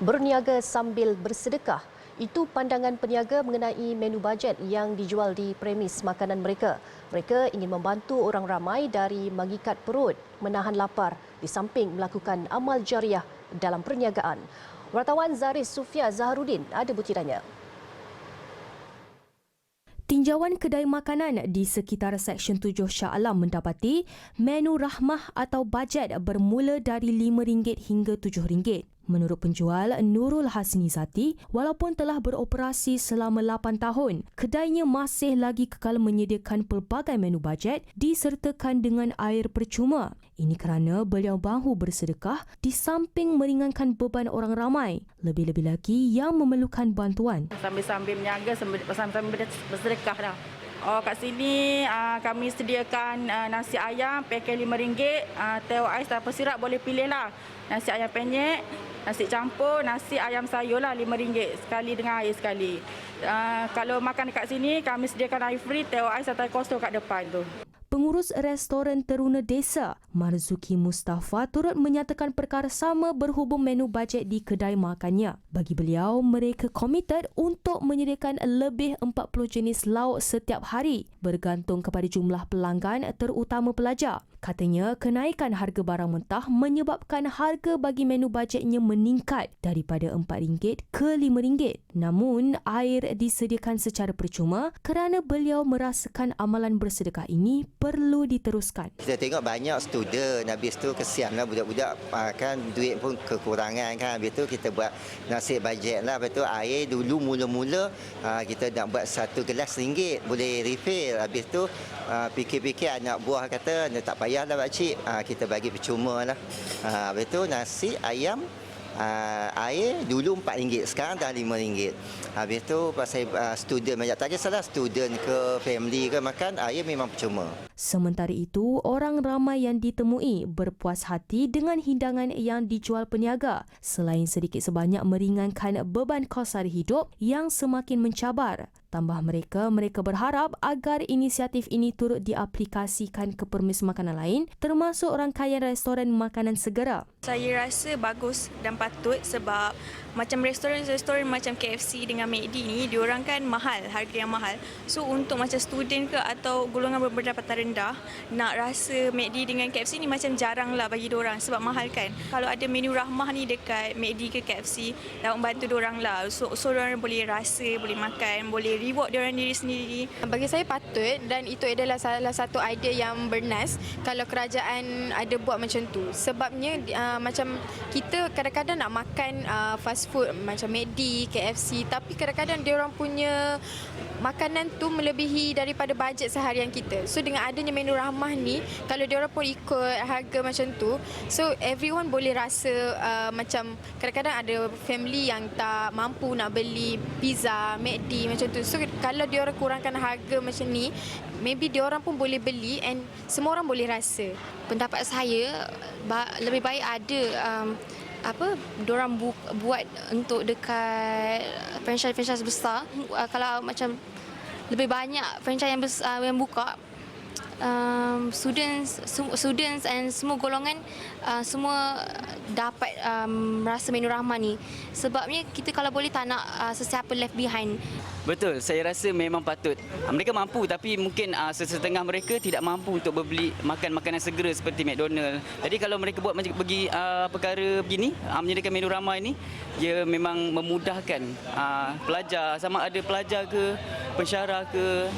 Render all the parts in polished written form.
Berniaga sambil bersedekah. Itu pandangan peniaga mengenai menu bajet yang dijual di premis makanan mereka. Mereka ingin membantu orang ramai dari mengikat perut, menahan lapar di samping melakukan amal jariah dalam perniagaan. Wartawan Zaris Sufia Zaharuddin ada butirannya. Tinjauan kedai makanan di sekitar Seksyen 7 Shah Alam mendapati menu rahmah atau bajet bermula dari RM5 hingga RM7. Menurut penjual Nurul Hasnizati, walaupun telah beroperasi selama 8 tahun, kedainya masih lagi kekal menyediakan pelbagai menu bajet disertakan dengan air percuma. Ini kerana beliau mahu bersedekah di samping meringankan beban orang ramai, lebih-lebih lagi yang memerlukan bantuan. Sambil-sambil berniaga, sambil-sambil bersedekah dah. Oh, kat sini kami sediakan nasi ayam pakai RM5, teh ais tanpa sirap boleh pilih lah. Nasi ayam penyet, nasi campur, nasi ayam sayur lah RM5 sekali dengan air sekali. Kalau makan dekat sini kami sediakan air free, teh ais atau kosong kat depan tu. Pengurus restoran Teruna Desa, Marzuki Mustafa turut menyatakan perkara sama berhubung menu bajet di kedai makannya. Bagi beliau, mereka komited untuk menyediakan lebih 40 jenis lauk setiap hari bergantung kepada jumlah pelanggan terutama pelajar. Katanya, kenaikan harga barang mentah menyebabkan harga bagi menu bajetnya meningkat daripada RM4 ke RM5. Namun, air disediakan secara percuma kerana beliau merasakan amalan bersedekah ini perlu diteruskan. Kita tengok banyak student, habis tu kesianlah budak-budak kan duit pun kekurangan kan. Habis tu kita buat nasi bajet lah. Habis tu air dulu mula-mula kita nak buat 1 gelas RM1 boleh refill. Habis tu fikir-fikir anak buah kata tak payahlah pakcik, kita bagi percuma lah. Habis tu nasi ayam air dulu RM4, sekarang dah RM5. Habis tu pasal student banyak, tak kisahlah student ke family ke makan, air memang percuma. Sementara itu, orang ramai yang ditemui berpuas hati dengan hidangan yang dijual peniaga selain sedikit sebanyak meringankan beban kos sara hidup yang semakin mencabar. Tambah mereka berharap agar inisiatif ini turut diaplikasikan ke permis makanan lain termasuk rangkaian restoran makanan segera. Saya rasa bagus dan patut sebab macam restoran-restoran macam KFC dengan McD ni diorang kan mahal, harga yang mahal. So untuk macam student ke atau golongan berpendapatan rendah nak rasa McD dengan KFC ni macam jarang lah bagi diorang sebab mahal kan. Kalau ada menu rahmah ni dekat McD ke KFC dah membantu diorang lah. So diorang boleh rasa, boleh makan, boleh reward diorang diri sendiri. Bagi saya patut dan itu adalah salah satu idea yang bernas kalau kerajaan ada buat macam tu. Sebabnya macam kita kadang-kadang nak makan fast food macam McD, KFC tapi kadang-kadang diorang punya makanan tu melebihi daripada bajet seharian kita. So dengan adanya menu rahmah ni, kalau diorang pun ikut harga macam tu, so everyone boleh rasa macam kadang-kadang ada family yang tak mampu nak beli pizza, McD macam tu. So kalau diorang kurangkan harga macam ni, maybe diorang pun boleh beli and semua orang boleh rasa. Pendapat saya lebih baik ada diorang buat untuk dekat franchise besar. Kalau macam lebih banyak franchise yang besar yang buka, students and semua golongan semua dapat rasa menu rahmah ni. Sebabnya kita kalau boleh tak nak sesiapa left behind. Betul, saya rasa memang patut. Mereka mampu tapi mungkin sesetengah mereka tidak mampu untuk membeli makan makanan segera seperti McDonald. Jadi kalau mereka buat bagi perkara begini, menyediakan menu rahmah ini, dia memang memudahkan pelajar, sama ada pelajar ke, pensyarah ke,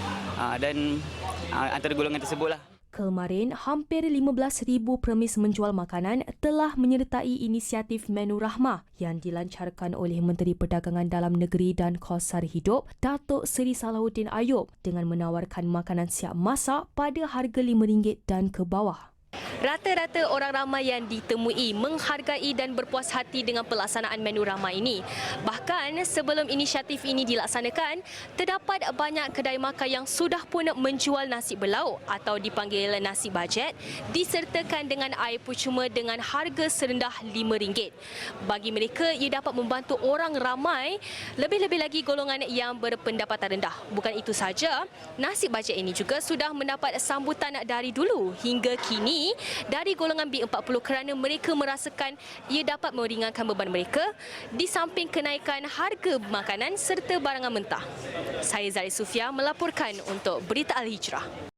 dan antara golongan tersebutlah. Kemarin, hampir 15,000 premis menjual makanan telah menyertai inisiatif Menu Rahmah yang dilancarkan oleh Menteri Perdagangan Dalam Negeri dan Kos Sara Hidup, Datuk Seri Salahuddin Ayub dengan menawarkan makanan siap masak pada harga RM5 dan ke bawah. Rata-rata orang ramai yang ditemui menghargai dan berpuas hati dengan pelaksanaan menu ramai ini. Bahkan sebelum inisiatif ini dilaksanakan, terdapat banyak kedai makan yang sudah pun menjual nasi berlauk atau dipanggil nasi bajet disertakan dengan air percuma dengan harga serendah RM5. Bagi mereka, ia dapat membantu orang ramai, lebih-lebih lagi golongan yang berpendapatan rendah. Bukan itu saja, nasi bajet ini juga sudah mendapat sambutan dari dulu hingga kini ini dari golongan B40 kerana mereka merasakan ia dapat meringankan beban mereka di samping kenaikan harga makanan serta barangan mentah. Saya Zari Sufia melaporkan untuk Berita Al Hijrah.